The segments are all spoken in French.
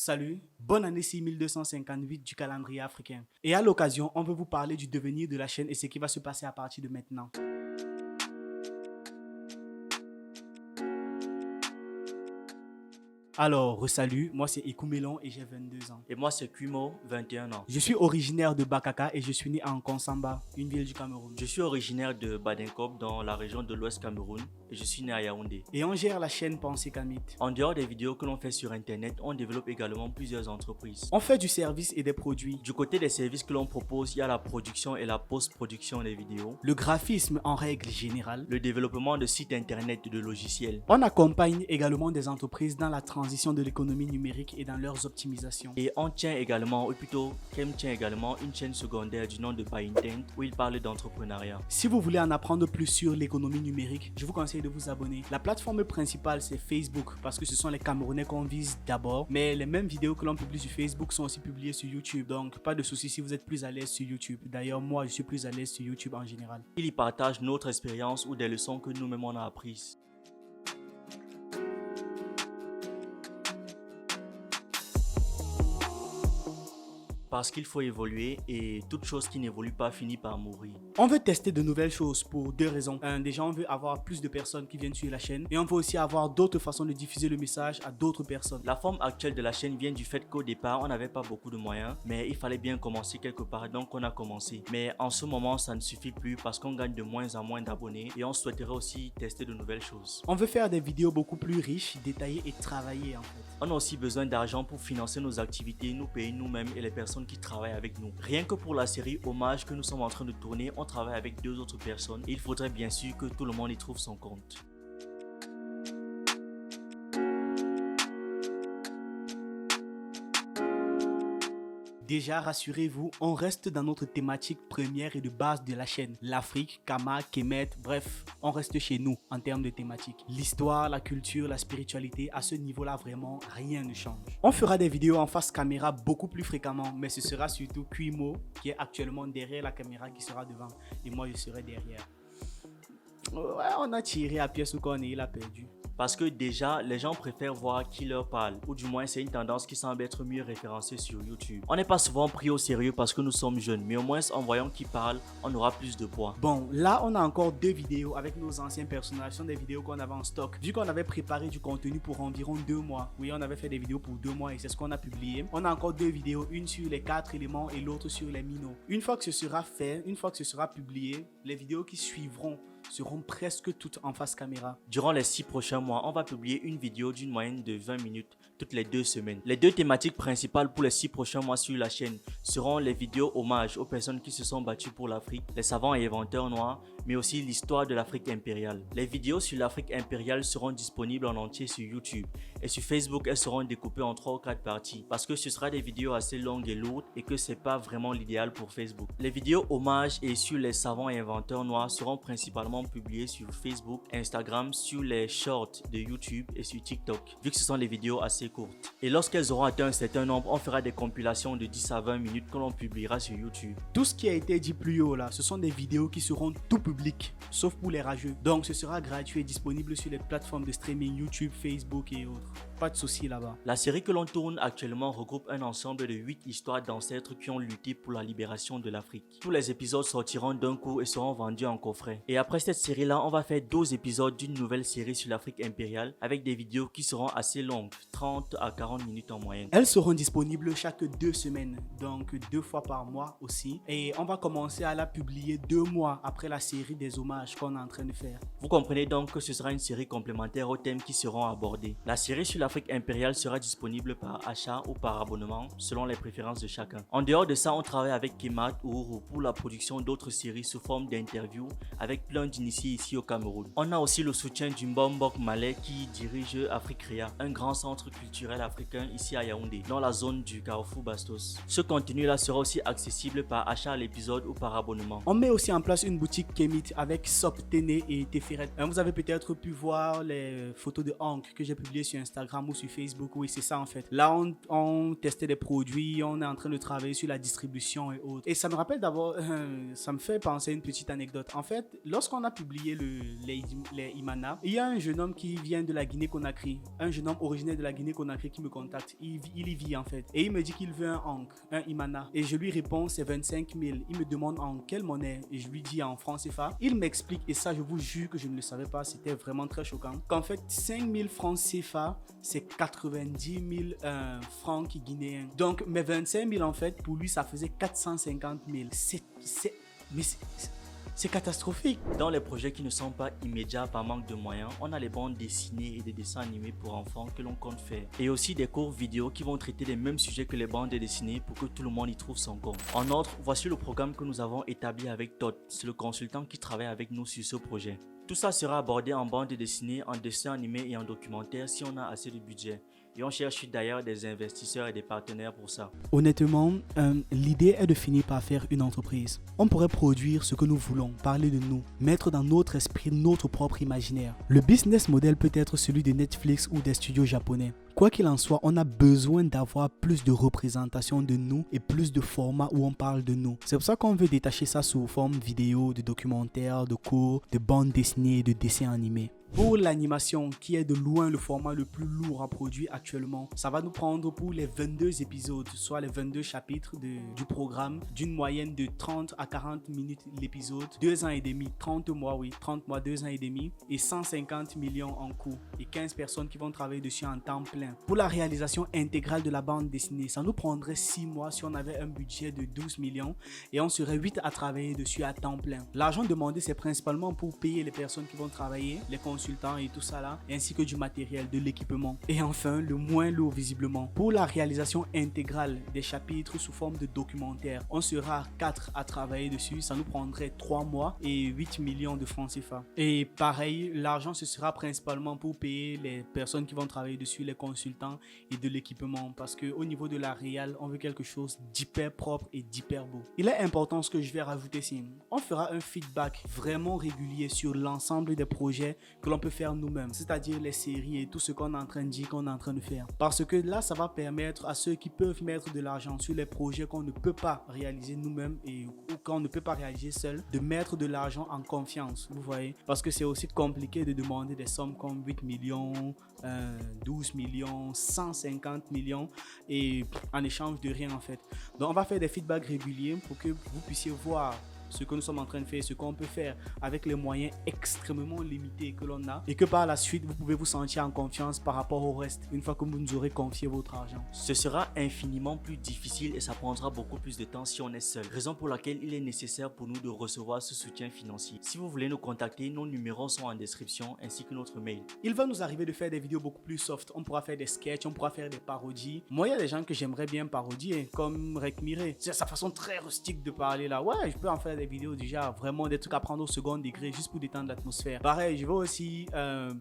Salut, bonne année 6258 du calendrier africain. Et à l'occasion, on veut vous parler du devenir de la chaîne et ce qui va se passer à partir de maintenant. Alors, salut, moi c'est Ikou Melon et j'ai 22 ans. Et moi, c'est Kumo, 21 ans. Je suis originaire de Bakaka et je suis né en Konsamba, une ville du Cameroun. Je suis originaire de Badenkop dans la région de l'Ouest Cameroun et je suis né à Yaoundé. Et on gère la chaîne Pensée Kamit. En dehors des vidéos que l'on fait sur internet, on développe également plusieurs entreprises. On fait du service et des produits. Du côté des services que l'on propose, il y a la production et la post-production des vidéos, Le graphisme en règle générale. le développement de sites internet et de logiciels. On accompagne également des entreprises dans la transition de l'économie numérique et dans leurs optimisations. Et on tient également, ou plutôt, Kem tient également une chaîne secondaire du nom de By Intent où il parle d'entrepreneuriat. Si vous voulez en apprendre plus sur l'économie numérique, je vous conseille de vous abonner. La plateforme principale, c'est Facebook parce que ce sont les Camerounais qu'on vise d'abord. Mais les mêmes vidéos que l'on publie sur Facebook sont aussi publiées sur YouTube. Donc, pas de souci si vous êtes plus à l'aise sur YouTube. D'ailleurs, moi, je suis plus à l'aise sur YouTube en général. Il y partage notre expérience ou des leçons que nous-mêmes on a apprises. Parce qu'il faut évoluer et toute chose qui n'évolue pas finit par mourir. On veut tester de nouvelles choses pour deux raisons. Déjà, on veut avoir plus de personnes qui viennent sur la chaîne. Et on veut aussi avoir d'autres façons de diffuser le message à d'autres personnes. La forme actuelle de la chaîne vient du fait qu'au départ, on n'avait pas beaucoup de moyens, mais il fallait bien commencer quelque part, donc on a commencé. Mais en ce moment, ça ne suffit plus parce qu'on gagne de moins en moins d'abonnés et on souhaiterait aussi tester de nouvelles choses. On veut faire des vidéos beaucoup plus riches, détaillées et travaillées en fait. On a aussi besoin d'argent pour financer nos activités, nous payer nous-mêmes et les personnes qui travaillent avec nous. Rien que pour la série Hommage que nous sommes en train de tourner, on travaille avec 2 autres personnes et il faudrait bien sûr que tout le monde y trouve son compte. Déjà, rassurez-vous, on reste dans notre thématique première et de base de la chaîne. L'Afrique, Kama, Kemet, bref, on reste chez nous en termes de thématique. L'histoire, la culture, la spiritualité, à ce niveau-là, vraiment, rien ne change. On fera des vidéos en face caméra beaucoup plus fréquemment, mais ce sera surtout Kuimo qui est actuellement derrière la caméra qui sera devant et moi je serai derrière. Ouais, on a tiré à pièce où qu'on est, il a perdu. Parce que déjà, les gens préfèrent voir qui leur parle, ou du moins c'est une tendance qui semble être mieux référencée sur YouTube. On n'est pas souvent pris au sérieux parce que nous sommes jeunes, mais au moins en voyant qui parle, on aura plus de poids. Bon, là on a encore 2 vidéos avec nos anciens personnages, ce sont des vidéos qu'on avait en stock. Vu qu'on avait préparé du contenu pour environ 2 mois, oui on avait fait des vidéos pour 2 mois et c'est ce qu'on a publié. On a encore 2 vidéos, une sur les 4 éléments et l'autre sur les minnows. Une fois que ce sera fait, une fois que ce sera publié, les vidéos qui suivront seront presque toutes en face caméra. Durant les 6 prochains mois, on va publier une vidéo d'une moyenne de 20 minutes toutes les 2 semaines. Les 2 thématiques principales pour les 6 prochains mois sur la chaîne seront les vidéos hommages aux personnes qui se sont battues pour l'Afrique, les savants et inventeurs noirs, mais aussi l'histoire de l'Afrique impériale. Les vidéos sur l'Afrique impériale seront disponibles en entier sur YouTube et sur Facebook elles seront découpées en 3 ou 4 parties parce que ce sera des vidéos assez longues et lourdes et que c'est pas vraiment l'idéal pour Facebook. Les vidéos hommages et sur les savants et inventeurs noirs seront principalement publiées sur Facebook, Instagram, sur les shorts de YouTube et sur TikTok vu que ce sont des vidéos assez courtes. Et lorsqu'elles auront atteint un certain nombre, on fera des compilations de 10 à 20 minutes que l'on publiera sur YouTube. Tout ce qui a été dit plus haut là, ce sont des vidéos qui seront tout publiques, sauf pour les rageux. Donc ce sera gratuit et disponible sur les plateformes de streaming YouTube, Facebook et autres. Pas de soucis là-bas. La série que l'on tourne actuellement regroupe un ensemble de 8 histoires d'ancêtres qui ont lutté pour la libération de l'Afrique. Tous les épisodes sortiront d'un coup et seront vendus en coffret. Et après cette série-là, on va faire 12 épisodes d'une nouvelle série sur l'Afrique impériale avec des vidéos qui seront assez longues, 30 à 40 minutes en moyenne. Elles seront disponibles chaque 2 semaines, donc 2 fois par mois aussi. Et on va commencer à la publier 2 mois après la série des hommages qu'on est en train de faire. Vous comprenez donc que ce sera une série complémentaire aux thèmes qui seront abordés. La série sur l'Afrique impériale sera disponible par achat ou par abonnement selon les préférences de chacun. En dehors de ça, on travaille avec Kemat ou Uhuru pour la production d'autres séries sous forme d'interviews avec plein d'initiés ici au Cameroun. On a aussi le soutien du Mbombok Malais qui dirige Africrea, un grand centre culturel africain ici à Yaoundé, dans la zone du Carrefour Bastos. Ce contenu-là sera aussi accessible par achat à l'épisode ou par abonnement. On met aussi en place une boutique Kemit avec Sop, Téné et Teferet. Vous avez peut-être pu voir les photos de Hank que j'ai publiées sur Instagram Instagram ou sur Facebook. Oui, c'est ça en fait. Là, on testait des produits, on est en train de travailler sur la distribution et autres. Et ça me rappelle d'abord, ça me fait penser à une petite anecdote. En fait, lorsqu'on a publié les Imana, il y a un jeune homme qui vient de la Guinée-Conakry, un jeune homme originaire de la Guinée-Conakry qui me contacte. Il y vit en fait. Et il me dit qu'il veut un Ankh, un Imana. Et je lui réponds, c'est 25 000. Il me demande en quelle monnaie et je lui dis en francs CFA. Il m'explique, et ça je vous jure que je ne le savais pas, c'était vraiment très choquant, qu'en fait 5 000 francs CFA c'est 90 000 francs guinéens. Donc mes 25 000 en fait pour lui ça faisait 450 000. C'est catastrophique. Dans les projets qui ne sont pas immédiats par manque de moyens, on a les bandes dessinées et des dessins animés pour enfants que l'on compte faire. Et aussi des courts vidéo qui vont traiter les mêmes sujets que les bandes dessinées pour que tout le monde y trouve son compte. En outre, voici le programme que nous avons établi avec Todd. C'est le consultant qui travaille avec nous sur ce projet. Tout ça sera abordé en bande dessinée, en dessin animé et en documentaire si on a assez de budget. Et on cherche d'ailleurs des investisseurs et des partenaires pour ça. Honnêtement, l'idée est de finir par faire une entreprise. On pourrait produire ce que nous voulons, parler de nous, mettre dans notre esprit notre propre imaginaire. Le business model peut être celui de Netflix ou des studios japonais. Quoi qu'il en soit, on a besoin d'avoir plus de représentation de nous et plus de formats où on parle de nous. C'est pour ça qu'on veut détacher ça sous forme vidéo, de documentaires, de cours, de bandes dessinées et de dessins animés. Pour l'animation, qui est de loin le format le plus lourd à produire actuellement, ça va nous prendre pour les 22 épisodes, soit les 22 chapitres du programme, d'une moyenne de 30 à 40 minutes l'épisode, 2 ans et demi, 30 mois, 2 ans et demi, et 150 millions en coût, et 15 personnes qui vont travailler dessus en temps plein. Pour la réalisation intégrale de la bande dessinée, ça nous prendrait 6 mois si on avait un budget de 12 millions, et on serait 8 à travailler dessus à temps plein. L'argent demandé, c'est principalement pour payer les personnes qui vont travailler, les consultants et tout ça là, ainsi que du matériel, de l'équipement. Et enfin, le moins lourd visiblement, pour la réalisation intégrale des chapitres sous forme de documentaire, on sera 4 à travailler dessus, ça nous prendrait 3 mois et 8 millions de francs CFA. Et pareil, l'argent ce sera principalement pour payer les personnes qui vont travailler dessus, les consultants et de l'équipement, parce que au niveau de la réal, on veut quelque chose d'hyper propre et d'hyper beau. Il est important ce que je vais rajouter ici, on fera un feedback vraiment régulier sur l'ensemble des projets que l'on peut faire nous-mêmes, c'est-à-dire les séries et tout ce qu'on est en train de dire qu'on est en train de faire. Parce que là, ça va permettre à ceux qui peuvent mettre de l'argent sur les projets qu'on ne peut pas réaliser nous-mêmes ou qu'on ne peut pas réaliser seul, de mettre de l'argent en confiance, vous voyez. Parce que c'est aussi compliqué de demander des sommes comme 8 millions, 12 millions, 150 millions et en échange de rien en fait. Donc on va faire des feedbacks réguliers pour que vous puissiez voir ce que nous sommes en train de faire, ce qu'on peut faire avec les moyens extrêmement limités que l'on a, et que par la suite vous pouvez vous sentir en confiance par rapport au reste une fois que vous nous aurez confié votre argent. Ce sera infiniment plus difficile et ça prendra beaucoup plus de temps si on est seul, raison pour laquelle il est nécessaire pour nous de recevoir ce soutien financier. Si vous voulez nous contacter, nos numéros sont en description ainsi que notre mail. Il va nous arriver de faire des vidéos beaucoup plus soft, on pourra faire des sketchs, on pourra faire des parodies. Moi il y a des gens que j'aimerais bien parodier comme Rek Miré, c'est sa façon très rustique de parler là, ouais je peux en faire des vidéos déjà, vraiment des trucs à prendre au second degré juste pour détendre l'atmosphère. Pareil, je vais aussi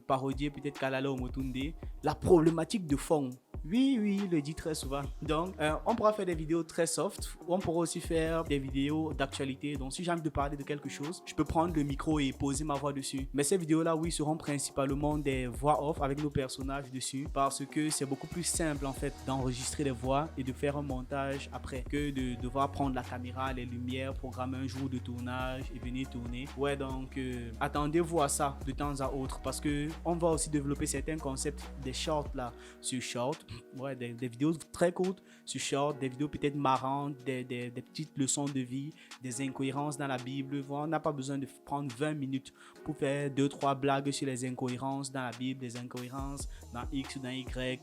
parodier peut-être Kalala Omotunde, la problématique de fond. Oui, il le dit très souvent. Donc, on pourra faire des vidéos très soft. On pourra aussi faire des vidéos d'actualité. Donc, si j'ai envie de parler de quelque chose, je peux prendre le micro et poser ma voix dessus. Mais ces vidéos-là, oui, seront principalement des voix off avec nos personnages dessus. Parce que c'est beaucoup plus simple, en fait, d'enregistrer des voix et de faire un montage après que de devoir prendre la caméra, les lumières, programmer un jour de tournage et venir tourner. Ouais, donc, attendez-vous à ça de temps à autre. Parce que on va aussi développer certains concepts des shorts là, sur short. Ouais, des vidéos très courtes sur short, des vidéos peut-être marrantes, des petites leçons de vie, des incohérences dans la Bible. On n'a pas besoin de prendre 20 minutes pour faire 2-3 blagues sur les incohérences dans la Bible, des incohérences dans X ou dans Y.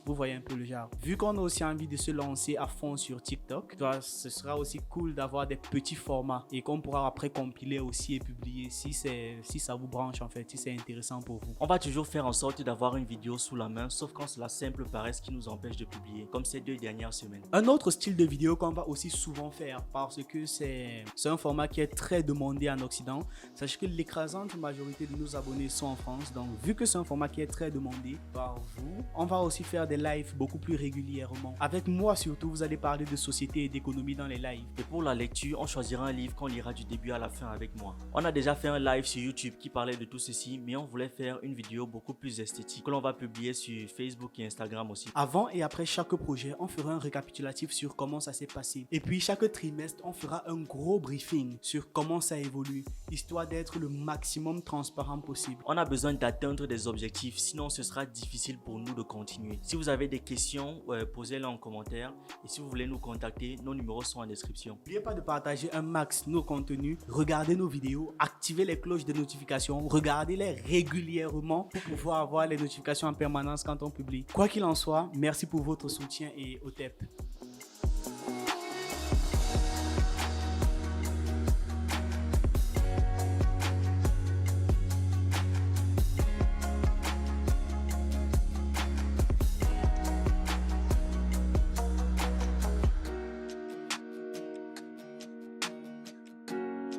Vous voyez un peu le genre. Vu qu'on a aussi envie de se lancer à fond sur TikTok, ce sera aussi cool d'avoir des petits formats et qu'on pourra après compiler aussi et publier si ça vous branche en fait, si c'est intéressant pour vous. On va toujours faire en sorte d'avoir une vidéo sous la main, sauf quand cela simple par palmarès qui nous empêche de publier, comme ces 2 dernières semaines. Un autre style de vidéo qu'on va aussi souvent faire parce que c'est un format qui est très demandé en Occident. Sachez que l'écrasante majorité de nos abonnés sont en France, donc vu que c'est un format qui est très demandé par vous, on va aussi faire des lives beaucoup plus régulièrement. Avec moi surtout, vous allez parler de société et d'économie dans les lives. Et pour la lecture, on choisira un livre qu'on lira du début à la fin avec moi. On a déjà fait un live sur YouTube qui parlait de tout ceci, mais on voulait faire une vidéo beaucoup plus esthétique que l'on va publier sur Facebook et Instagram aussi. Avant et après chaque projet, on fera un récapitulatif sur comment ça s'est passé. Et puis chaque trimestre, on fera un gros briefing sur comment ça évolue, histoire d'être le maximum transparent possible. On a besoin d'atteindre des objectifs, sinon ce sera difficile pour nous de continuer. Si vous avez des questions, posez-les en commentaire. Et si vous voulez nous contacter, nos numéros sont en description. N'oubliez pas de partager un max nos contenus, regardez nos vidéos, activez les cloches de notification, regardez-les régulièrement pour pouvoir avoir les notifications en permanence quand on publie. Quoi qu'il en soit, merci pour votre soutien et au TEP.